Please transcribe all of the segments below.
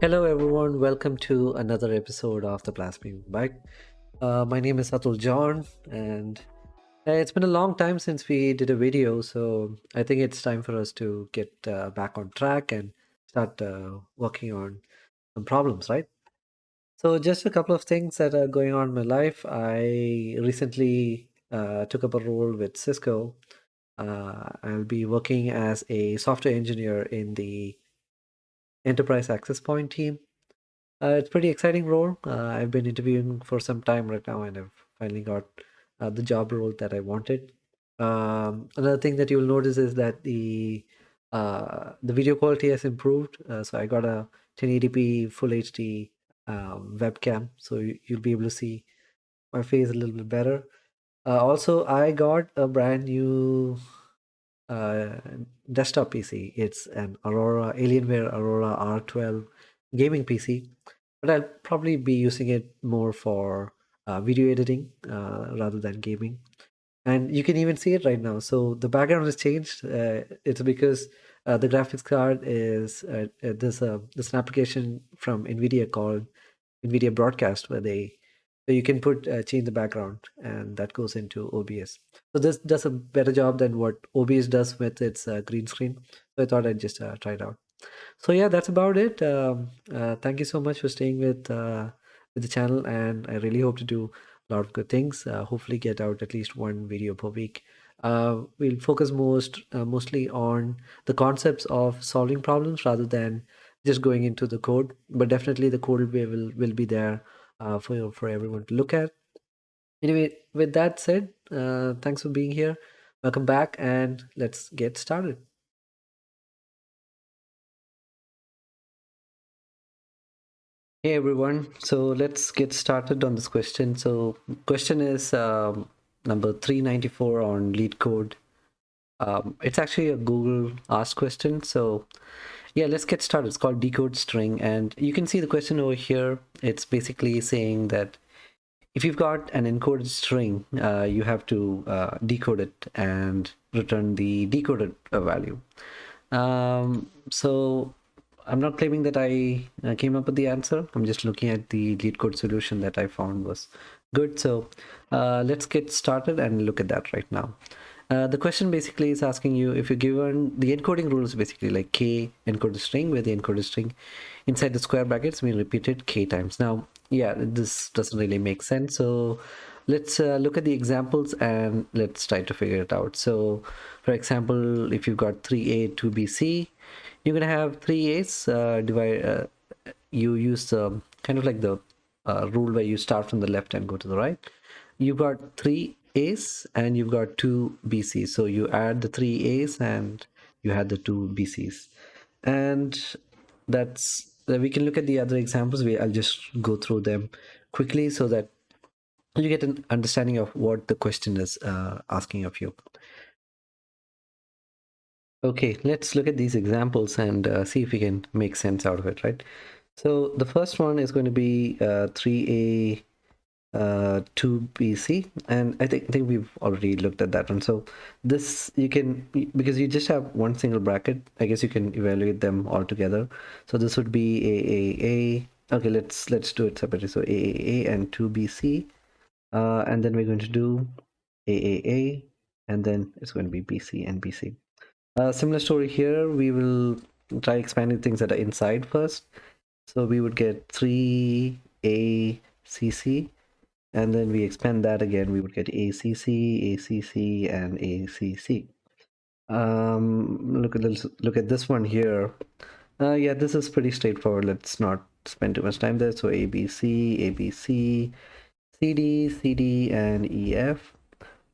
Hello, everyone. Welcome to another episode of the Blasphemy Bike. My name is Atul John, and it's been a long time since we did a video, so I think it's time for us to get back on track and start working on some problems, right? So, just a couple of things that are going on in my life. I recently took up a role with Cisco. I'll be working as a software engineer in the enterprise access point team. It's pretty exciting role. I've been interviewing for some time right now, and I've finally got the job role that I wanted. Another thing that you'll notice is that the video quality has improved. So I got a 1080p Full HD webcam, so you'll be able to see my face a little bit better. Also, I got a brand new uh, desktop PC. It's an Alienware Aurora R12 gaming PC, but I'll probably be using it more for video editing rather than gaming. And you can even see it right now. So the background has changed. It's because the graphics card is there's an application from NVIDIA called NVIDIA Broadcast where they so you can put change the background and that goes into OBS. So this does a better job than what OBS does with its green screen. So I thought I'd just try it out. So yeah, that's about it. Thank you so much for staying with the channel, and I really hope to do a lot of good things. Hopefully, get out at least one video per week. We'll focus mostly on the concepts of solving problems rather than just going into the code. But definitely, the code will be there for everyone to look at. Anyway, with that said, thanks for being here. Welcome back, and let's get started. Hey everyone, so let's get started on this question. So, question is number 394 on Leetcode. It's actually a Google asked question. So, yeah, let's get started. It's called Decode String, and you can see the question over here. It's basically saying that if you've got an encoded string, you have to decode it and return the decoded value. So I'm not claiming that I came up with the answer. I'm just looking at the lead code solution that I found was good. So let's get started and look at that right now. The question basically is asking you if you're given the encoding rule is basically like k encoded string, where the encoded string inside the square brackets we repeat it k times. Now, yeah, this doesn't really make sense. So let's look at the examples and let's try to figure it out. So, for example, if you've got 3a, 2b, c, you're gonna have 3a's you use the kind of like the rule where you start from the left and go to the right. You've got 3a's and you've got 2bc's, so you add the 3a's and you add the 2bc's, and that's we can look at the other examples. I'll just go through them quickly so that you get an understanding of what the question is asking of you. Okay, let's look at these examples and see if we can make sense out of it, right? So the first one is going to be 3a 2bc, and I think we've already looked at that one. So this you can, because you just have one single bracket, I guess you can evaluate them all together. So this would be a. Okay, let's do it separately. So a and 2bc, and then we're going to do a, and then it's going to be bc and bc. Similar story here. We will try expanding things that are inside first. So we would get 3ACC, and then we expand that again. We would get ACC, ACC, and ACC. Look at this one here. Yeah, this is pretty straightforward. Let's not spend too much time there. So ABC, ABC, CD, CD, and EF.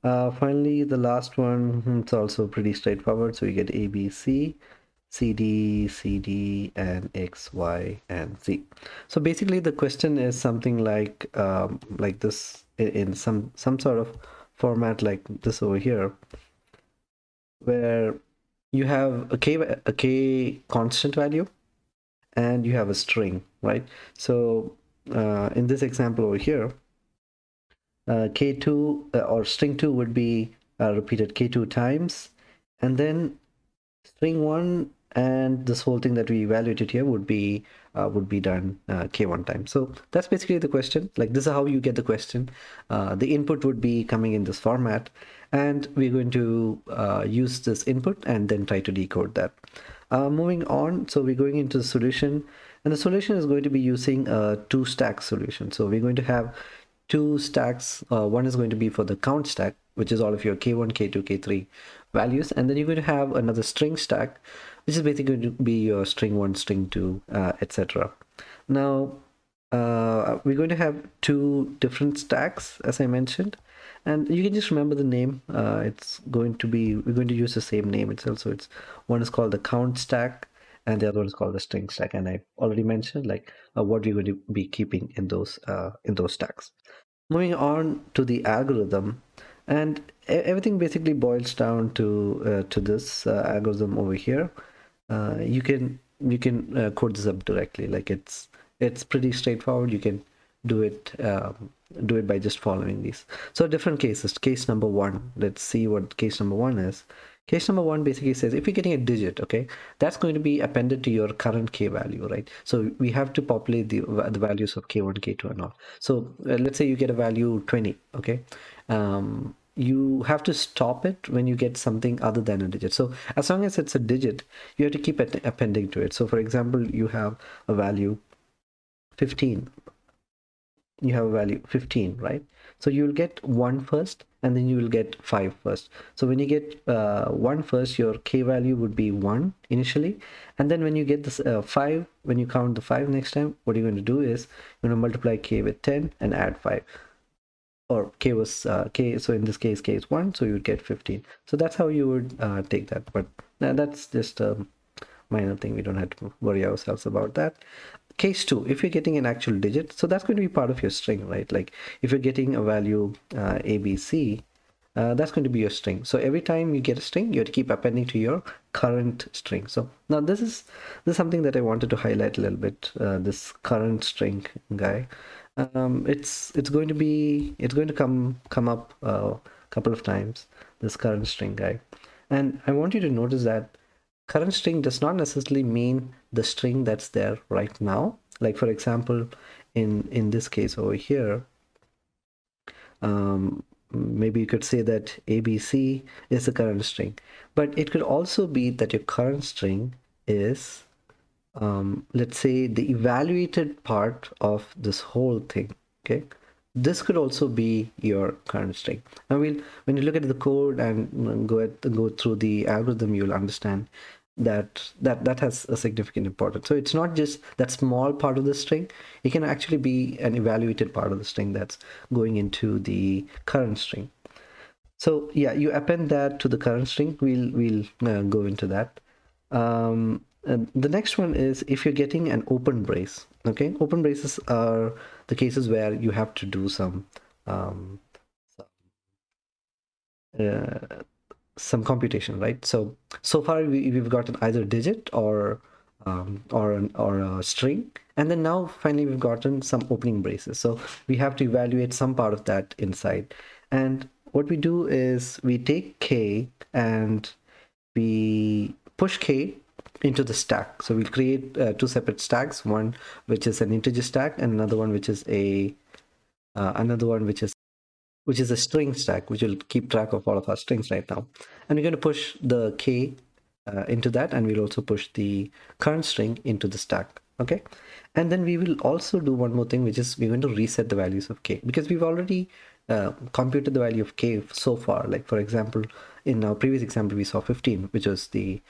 Finally, the last one, it's also pretty straightforward. So you get ABC, CD, CD, and X, Y, and Z. So basically, the question is something like this in some sort of format like this over here, where you have a k constant value and you have a string, right? So in this example over here, k2 or string 2 would be repeated k2 times, and then string 1 and this whole thing that we evaluated here would be done k1 times. So that's basically the question. Like, this is how you get the question. The input would be coming in this format, and we're going to use this input and then try to decode that. Moving on, so we're going into the solution, and the solution is going to be using a two stack solution. So we're going to have two stacks. One is going to be for the count stack, which is all of your k1, k2, k3 values, and then you're going to have another string stack, which is basically going to be your string 1, string 2, etc. Now, we're going to have two different stacks, as I mentioned, and you can just remember the name. It's going to be, we're going to use the same name itself. So it's, one is called the count stack, and the other one is called the string stack. And I already mentioned like what we're going to be keeping in those stacks. Moving on to the algorithm, and everything basically boils down to this algorithm over here. You can code this up directly. Like, it's pretty straightforward. You can do it do it by just following these. So different cases. Case number one. Let's see what case number one is. Case number one basically says if you're getting a digit, okay, that's going to be appended to your current k value, right? So we have to populate the values of k1, k2, and all. So let's say you get a value 20, okay. You have to stop it when you get something other than a digit. So as long as it's a digit, you have to keep appending to it. So for example, you have a value 15. You have a value 15, right? So you'll get 1 first, and then you will get 5 first. So when you get 1 first, your k value would be 1 initially, and then when you get this 5, when you count the 5 next time, what you're going to do is you're going to multiply k with 10 and add 5, or k was k, so in this case k is 1, so you would get 15. So that's how you would take that. But that's just a minor thing. We don't have to worry ourselves about that. Case 2, if you're getting an actual digit, so that's going to be part of your string, right? Like, if you're getting a value ABC, that's going to be your string. So every time you get a string, you have to keep appending to your current string. So now this is something that I wanted to highlight a little bit. This current string guy, it's going to come up a couple of times, this current string guy. And I want you to notice that current string does not necessarily mean the string that's there right now. Like, for example, in this case over here, maybe you could say that ABC is the current string, but it could also be that your current string is, let's say, the evaluated part of this whole thing. Okay, this could also be your current string. Now, when you look at the code and go through the algorithm, you'll understand that has a significant importance. So it's not just that small part of the string. It can actually be an evaluated part of the string that's going into the current string. So yeah, you append that to the current string. We'll go into that. And the next one is if you're getting an open brace. Okay, open braces are the cases where you have to do um, uh, some computation, right? So far we've gotten either digit or a string, and then now finally we've gotten some opening braces. So we have to evaluate some part of that inside. And what we do is we take k and we push k into the stack. So we'll create two separate stacks, one which is an integer stack and another one which is a string stack, which will keep track of all of our strings right now. And we're going to push the k into that, and we'll also push the current string into the stack. Okay, and then we will also do one more thing, which is we're going to reset the values of k, because we've already computed the value of k so far. Like, for example, in our previous example, we saw 15, which is the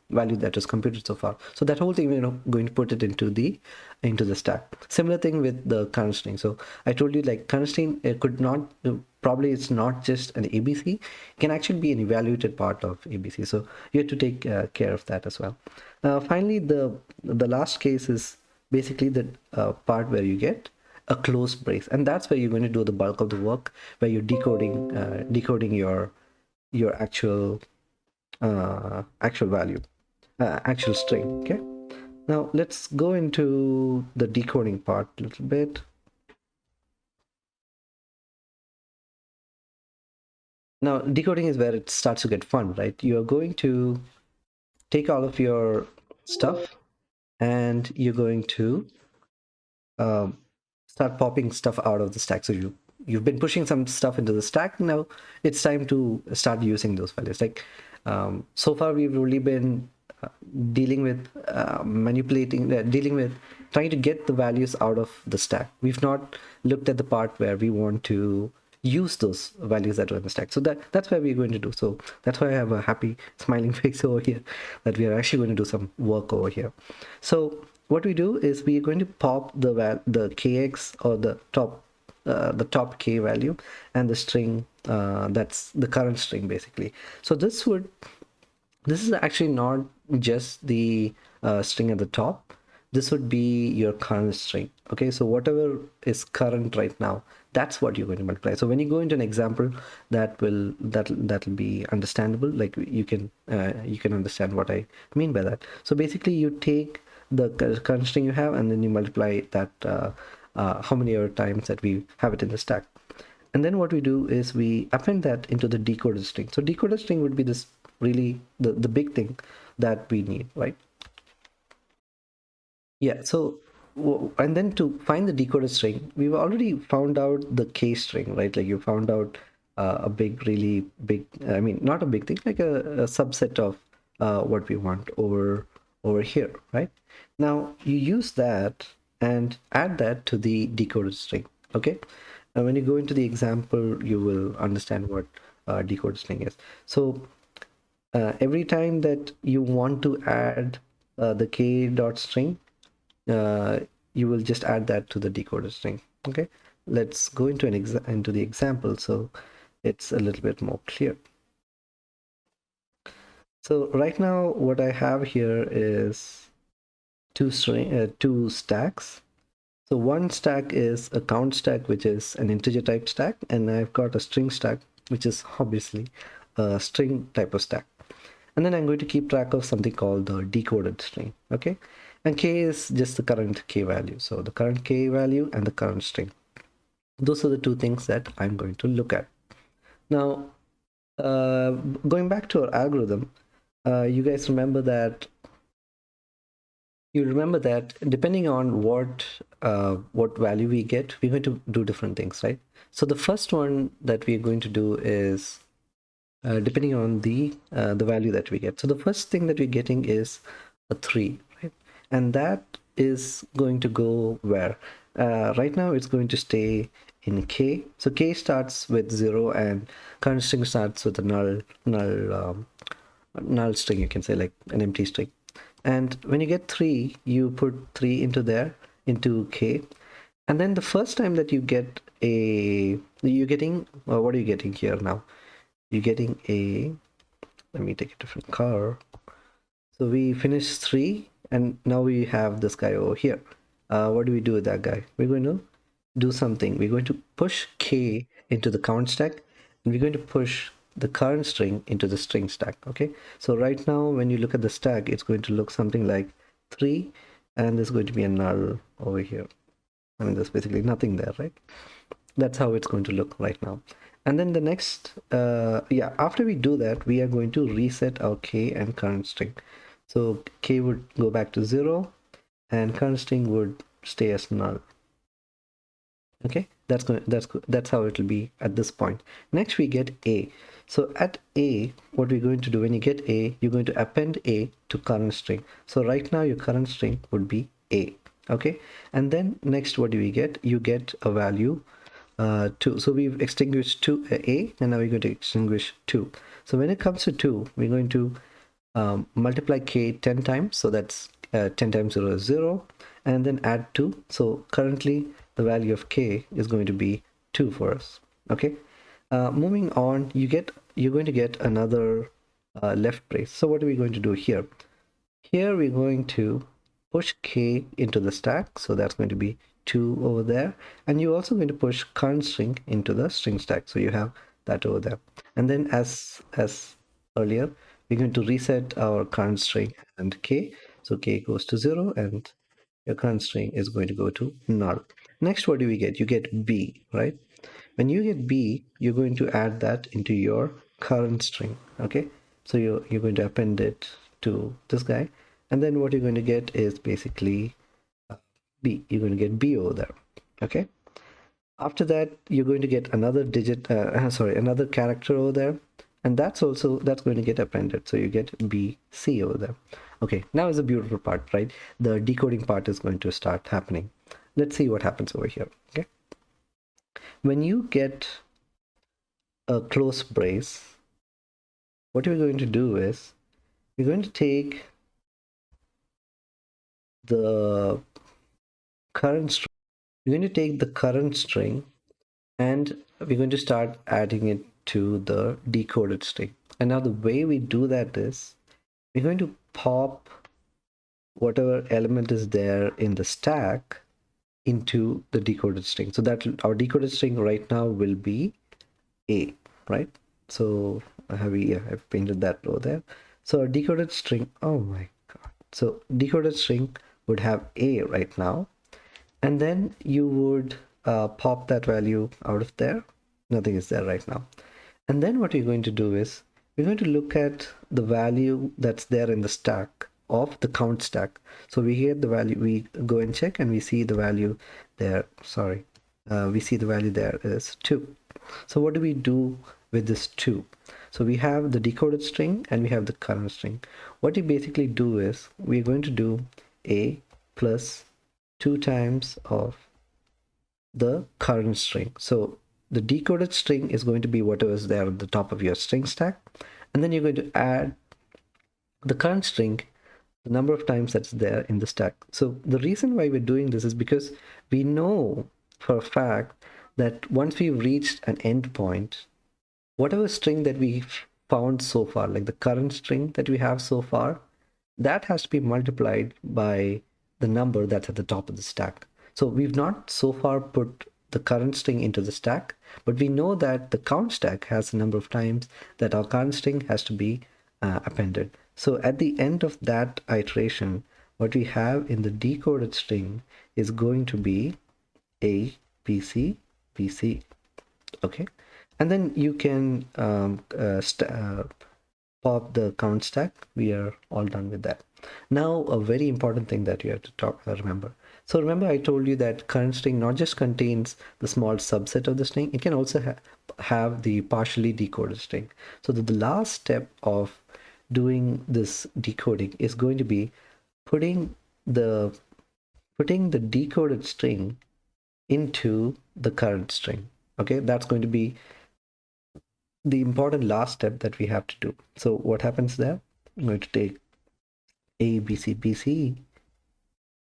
value that was computed so far. So that whole thing, going to put it into the stack. Similar thing with the current string. So I told you, like, current string, it could not probably, it's not just an ABC. It can actually be an evaluated part of ABC. So you have to take care of that as well. Finally, the last case is basically the part where you get a close brace, and that's where you're going to do the bulk of the work, where you're decoding your actual value, actual string. Okay, now let's go into the decoding part a little bit. Now, decoding is where it starts to get fun, right? You're going to take all of your stuff and you're going to um, start popping stuff out of the stack. So you've been pushing some stuff into the stack. Now it's time to start using those values. Like so far, we've really been dealing with dealing with trying to get the values out of the stack. We've not looked at the part where we want to use those values that are in the stack. So that's what we're going to do. So that's why I have a happy smiling face over here, that we are actually going to do some work over here. So what we do is we are going to pop the kx, or the top k value, and the string that's the current string basically. So this is actually not just the string at the top. This would be your current string. Okay, so whatever is current right now, that's what you're going to multiply. So when you go into an example, that'll be understandable. Like you can understand what I mean by that. So basically, you take the current string you have, and then you multiply that how many other times that we have it in the stack. And then what we do is we append that into the decoder string. So decoder string would be this really the big thing that we need, right? Yeah, so and then to find the decoder string, we've already found out the k string, right? Like you found out a big, really big, I mean, not a big thing, like a subset of what we want over here, right? Now you use that and add that to the decoder string, okay? And when you go into the example, you will understand what decoder string is. So every time that you want to add the k dot string, uh, you will just add that to the decoder string. Okay, let's go into into the example so it's a little bit more clear. So right now what I have here is two stacks. So one stack is a count stack, which is an integer type stack, and I've got a string stack, which is obviously a string type of stack. And then I'm going to keep track of something called the decoded string. Okay, and k is just the current k value. So the current k value and the current string, those are the two things that I'm going to look at. Now uh, going back to our algorithm, you guys remember that depending on what value we get, we're going to do different things, right? So the first one that we're going to do is depending on the value that we get. So the first thing that we're getting is a 3, right? And that is going to go where? Right now it's going to stay in k. So k starts with 0 and current string starts with a null string, you can say, like an empty string. And when you get 3, you put 3 into there, into k. And then the first time that you're getting, what are you getting here now? You're getting let me take a different car. So we finished 3, and now we have this guy over here. What do we do with that guy? We're going to do something. We're going to push k into the count stack, and we're going to push the current string into the string stack. Okay, so right now when you look at the stack, it's going to look something like 3, and there's going to be a null over here. I mean, there's basically nothing there, right? That's how it's going to look right now. And then the next after we do that, we are going to reset our k and current string. So k would go back to 0 and current string would stay as null. Okay, that's how it will be at this point. Next we get a. So at a, what we're going to do, when you get a, you're going to append a to current string. So right now your current string would be a. Okay, and then next what do we get? You get a value 2. So we've extinguished a, and now we're going to extinguish 2. So when it comes to 2, we're going to multiply k 10 times. So that's 10 times 0 is 0, and then add 2. So currently the value of k is going to be 2 for us. Okay, moving on, you're going to get another left brace. So what are we going to do here? Here we're going to push k into the stack, so that's going to be 2 over there, and you're also going to push current string into the string stack, so you have that over there. And then as earlier, we're going to reset our current string and k, so k goes to 0 and your current string is going to go to null. Next, what do we get? You get b, right? When you get b, you're going to add that into your current string. Okay, so you're going to append it to this guy, and then what you're going to get is basically B. You're going to get B over there. Okay. After that, you're going to get another digit, another character over there, and that's going to get appended. So you get BC over there. Okay, now is the beautiful part, right? The decoding part is going to start happening. Let's see what happens over here. Okay, when you get a close brace, what we're going to do is we're going to take the current string. We're going to take the current string and we're going to start adding it to the decoded string. And now the way we do that is we're going to pop whatever element is there in the stack into the decoded string. So that our decoded string right now will be A, right? So I've painted that row there. So our decoded string, oh my god. So decoded string would have A right now, and then you would pop that value out of there. Nothing is there right now. And then what we're going to do is we're going to look at the value that's there in the stack of the count stack. So we get the value, we go and check and we see the value there. We see the value there is 2. So what do we do with this 2? So we have the decoded string and we have the current string. What we basically do is we're going to do A plus 2 times of the current string. So the decoded string is going to be whatever is there at the top of your string stack, and then you're going to add the current string, the number of times that's there in the stack. So the reason why we're doing this is because we know for a fact that once we've reached an endpoint, whatever string that we've found so far, like the current string that we have so far, that has to be multiplied by the number that's at the top of the stack. So we've not so far put the current string into the stack, but we know that the count stack has the number of times that our current string has to be appended. So at the end of that iteration, what we have in the decoded string is going to be A, B, C, B, C. Okay, and then you can pop the count stack. We are all done with that. Now a very important thing that you have to remember. So remember I told you that current string not just contains the small subset of the string, it can also have the partially decoded string. So the last step of doing this decoding is going to be putting the decoded string into the current string. Okay, that's going to be the important last step that we have to do. So what happens there? I'm going to take A, B, C, B, C,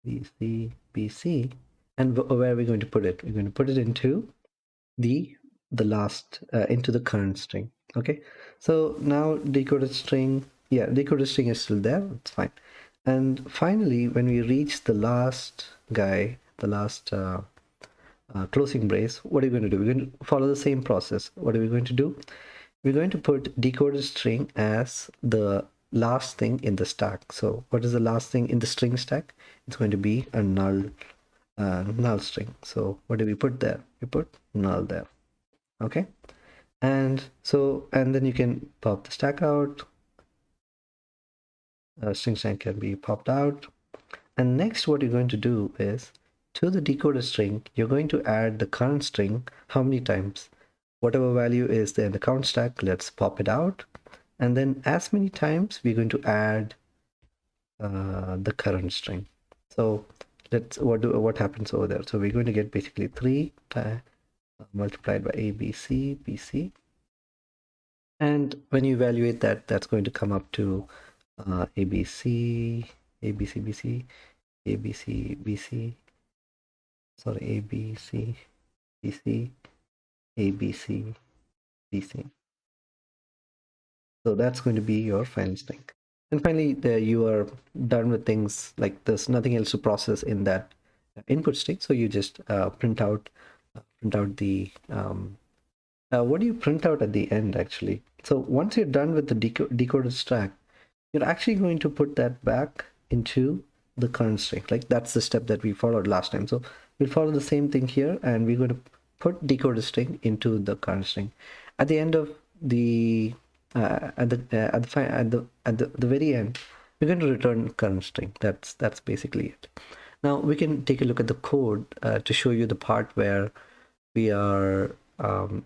B, C, B, C, and where are we going to put it? We're going to put it into the last into the current string. Okay, so now decoded string, decoded string is still there. It's fine. And finally, when we reach the last guy, the last closing brace, what are we going to do? We're going to follow the same process. What are we going to do? We're going to put decoded string as the last thing in the stack. So what is the last thing in the string stack? It's going to be a null string. So what do we put there? We put null there. Okay, and then you can pop the stack out. String stack can be popped out, and next what you're going to do is to the decoded string you're going to add the current string. How many times? Whatever value is there in the count stack, let's pop it out, and then as many times we're going to add the current string. So let's what happens over there. So we're going to get basically 3 multiplied by A, B, C, B, C, and when you evaluate that, that's going to come up to A, B, C, A, B, C, B, C, A, B, C, B, C, sorry, A, B, C, B, C, A, B, C, B, C. So that's going to be your final string. And finally, there you are done with things. Like there's nothing else to process in that input string. So you just print out the what do you print out at the end actually? So once you're done with the decoded stack, you're actually going to put that back into the current string. Like that's the step that we followed last time. So we'll follow the same thing here, and we're going to put decoded string into the current string. At the end of the at the very end, we're going to return current string. That's basically it. Now we can take a look at the code to show you the part where we are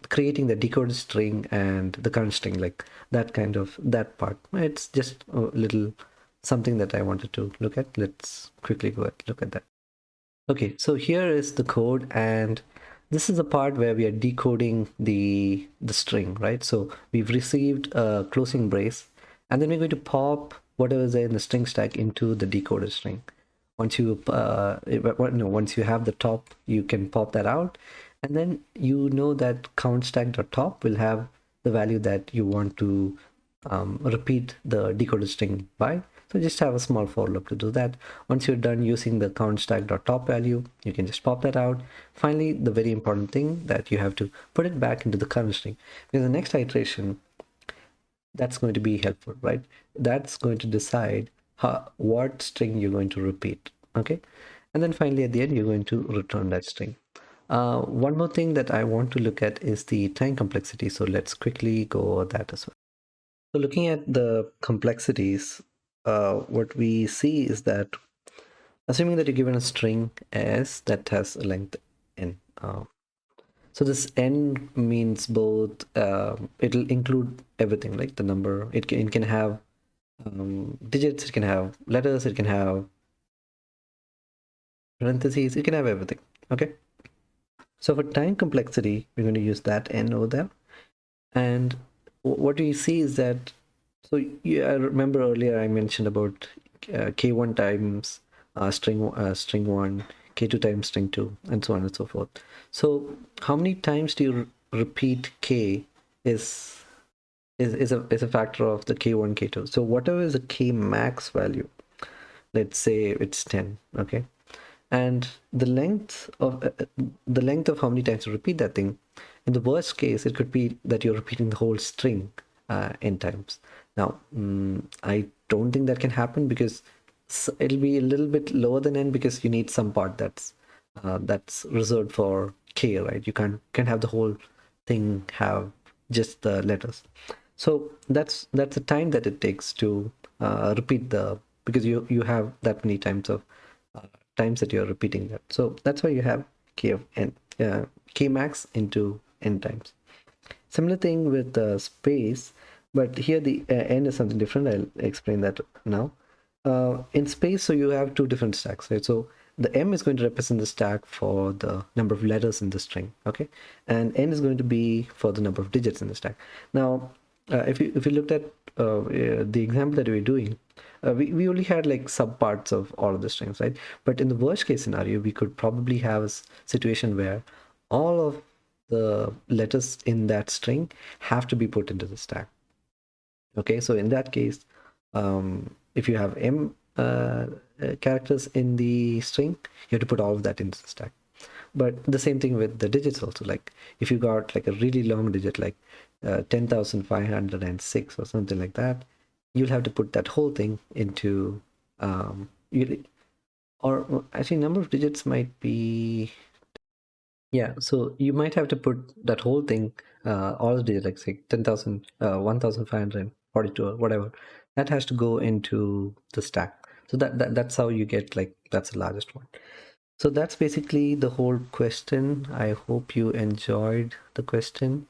creating the decoded string and the current string, like that kind of that part. It's just a little something that I wanted to look at. Let's quickly go and look at that. Okay, so here is the code, and this is the part where we are decoding the string, right? So we've received a closing brace, and then we're going to pop whatever is there in the string stack into the decoded string. Once you no, once you have the top, you can pop that out, and then you know that count stack.top will have the value that you want to repeat the decoded string by. So just have a small for loop to do that. Once you're done using the count stack.top value, you can just pop that out. Finally, the very important thing that you have to put it back into the current string, because the next iteration, that's going to be helpful, right? That's going to decide what string you're going to repeat. Okay, and then finally at the end, you're going to return that string. One more thing that I want to look at is the time complexity. So let's quickly go over that as well. So looking at the complexities, what we see is that assuming that you're given a string s that has a length n, so this n means both, it'll include everything, like the number. It can have digits, it can have letters, it can have parentheses, it can have everything. Okay. So for time complexity, we're going to use that n over there. And what we see is that, so I remember earlier I mentioned about k1 times string 1, k2 times string 2, and so on and so forth. So how many times do you repeat k is a factor of the k1, k2. So whatever is the k max value, let's say it's 10, okay? And the length of how many times you repeat that thing, in the worst case it could be that you're repeating the whole string n times. Now I don't think that can happen, because it'll be a little bit lower than n, because you need some part that's reserved for k, right? You can't have the whole thing have just the letters. So that's the time that it takes to repeat the, because you have that many times of uh, times that you're repeating that. So that's why you have k of n, k max into n times. Similar thing with space, but here the n is something different. I'll explain that now. In space, so you have two different stacks, right? So the m is going to represent the stack for the number of letters in the string, okay? And n is going to be for the number of digits in the stack. Now, if you looked at the example that we were doing, we only had like subparts of all of the strings, right? But in the worst case scenario, we could probably have a situation where all of the letters in that string have to be put into the stack. Okay, so in that case, if you have m characters in the string, you have to put all of that into the stack. But the same thing with the digits also. Like if you got like a really long digit, like 10,506 or something like that, you'll have to put that whole thing into or actually number of digits might be, yeah, so you might have to put that whole thing, all the digits, like say 10,000, 1,542 or whatever, that has to go into the stack. So that's how you get, like, that's the largest one. So that's basically the whole question. I hope you enjoyed the question.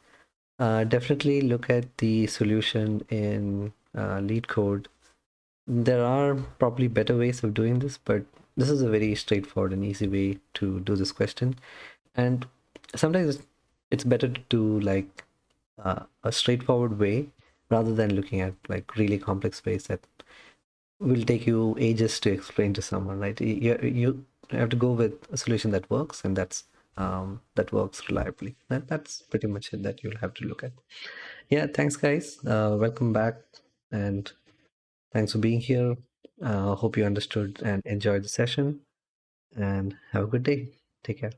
Definitely look at the solution in Leetcode. There are probably better ways of doing this, but this is a very straightforward and easy way to do this question. And sometimes it's better to do like a straightforward way rather than looking at like really complex ways that will take you ages to explain to someone, right? You have to go with a solution that works, and that works reliably. That's pretty much it that you'll have to look at. Yeah, thanks guys. Welcome back, and thanks for being here. Hope you understood and enjoyed the session, and have a good day. Take care.